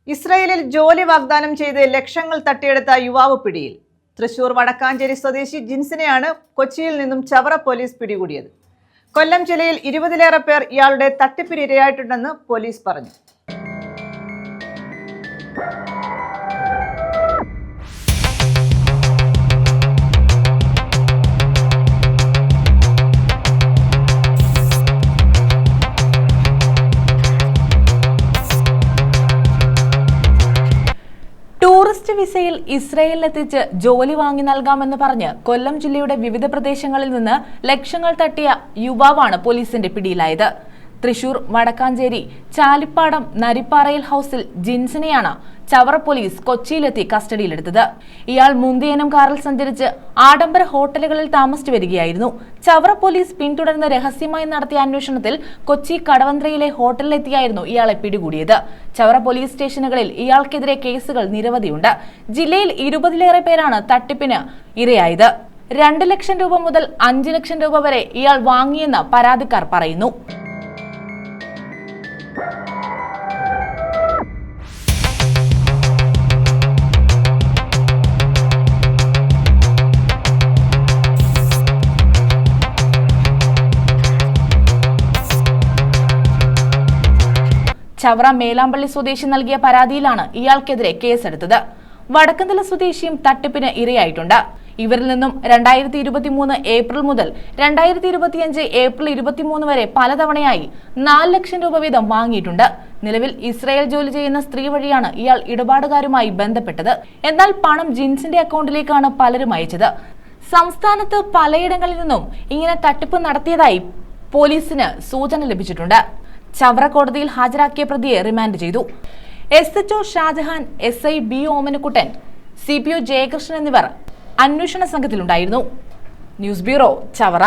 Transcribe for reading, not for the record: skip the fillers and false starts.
ഇസ്രായേലിൽ ജോലി വാഗ്ദാനം ചെയ്ത് ലക്ഷങ്ങൾ തട്ടിയെടുത്ത യുവാവ് പിടിയിൽ. തൃശൂർ വടക്കാഞ്ചേരി സ്വദേശി ജിൻസിനെയാണ് കൊച്ചിയിൽ നിന്നും ചവറ പോലീസ് പിടികൂടിയത്. കൊല്ലം ജില്ലയിൽ 20-ലേറെ പേർ ഇയാളുടെ തട്ടിപ്പിന് ഇരയായിട്ടുണ്ടെന്ന് പോലീസ് പറഞ്ഞു. ടൂറിസ്റ്റ് വിസയിൽ ഇസ്രായേലിലെത്തിച്ച് ജോലി വാങ്ങി നൽകാമെന്ന് പറഞ്ഞ് കൊല്ലം ജില്ലയുടെ വിവിധ പ്രദേശങ്ങളിൽ നിന്ന് ലക്ഷങ്ങൾ തട്ടിയ യുവാവാണ് പോലീസിന്റെ പിടിയിലായത്. തൃശൂർ വടക്കാഞ്ചേരി ചാലിപ്പാടം നരിപ്പാറയിൽ ഹൌസിൽ ജിൻസിനെയാണ് ചവറ പോലീസ് കൊച്ചിയിലെത്തി കസ്റ്റഡിയിലെടുത്തത്. ഇയാൾ മുന്തിയനം കാറിൽ സഞ്ചരിച്ച് ആഡംബര ഹോട്ടലുകളിൽ താമസിച്ചു വരികയായിരുന്നു. ചവറ പോലീസ് പിന്തുടർന്ന് രഹസ്യമായി നടത്തിയ അന്വേഷണത്തിൽ കൊച്ചി കടവന്ത്രയിലെ ഹോട്ടലിലെത്തിയായിരുന്നു ഇയാളെ പിടികൂടിയത്. ചവറ പോലീസ് സ്റ്റേഷനുകളിൽ ഇയാൾക്കെതിരെ കേസുകൾ നിരവധിയുണ്ട്. ജില്ലയിൽ 20-ലേറെ പേരാണ് തട്ടിപ്പിന് ഇരയായത്. 2 ലക്ഷം രൂപ മുതൽ 5 ലക്ഷം രൂപ വരെ ഇയാൾ വാങ്ങിയെന്ന് പരാതിക്കാർ പറയുന്നു. ചവറ മേലാമ്പള്ളി സ്വദേശി നൽകിയ പരാതിയിലാണ് ഇയാൾക്കെതിരെ കേസെടുത്തത്. വടക്കന്തല സ്വദേശിയും തട്ടിപ്പിന് ഇരയായിട്ടുണ്ട്. ഇവരിൽ നിന്നും 2023 ഏപ്രിൽ മുതൽ 2025 ഏപ്രിൽ 23 വരെ പലതവണയായി 4 ലക്ഷം രൂപ വീതം വാങ്ങിയിട്ടുണ്ട്. നിലവിൽ ഇസ്രായേൽ ജോലി ചെയ്യുന്ന സ്ത്രീ വഴിയാണ് ഇയാൾ ഇടപാടുകാരുമായി ബന്ധപ്പെട്ടത്. എന്നാൽ പണം ജിൻസിന്റെ അക്കൗണ്ടിലേക്കാണ് പലരും അയച്ചത്. സംസ്ഥാനത്ത് പലയിടങ്ങളിൽ നിന്നും ഇങ്ങനെ തട്ടിപ്പ് നടത്തിയതായി പോലീസിന് സൂചന ലഭിച്ചിട്ടുണ്ട്. ചവറ കോടതിയിൽ ഹാജരാക്കിയ പ്രതിയെ റിമാൻഡ് ചെയ്തു. SHO Shah Jahan, SI B Omanakuttan, CPO Jayakrishnan എന്നിവർ അന്വേഷണ സംഘത്തിലുണ്ടായിരുന്നു. News bureau, Chavara.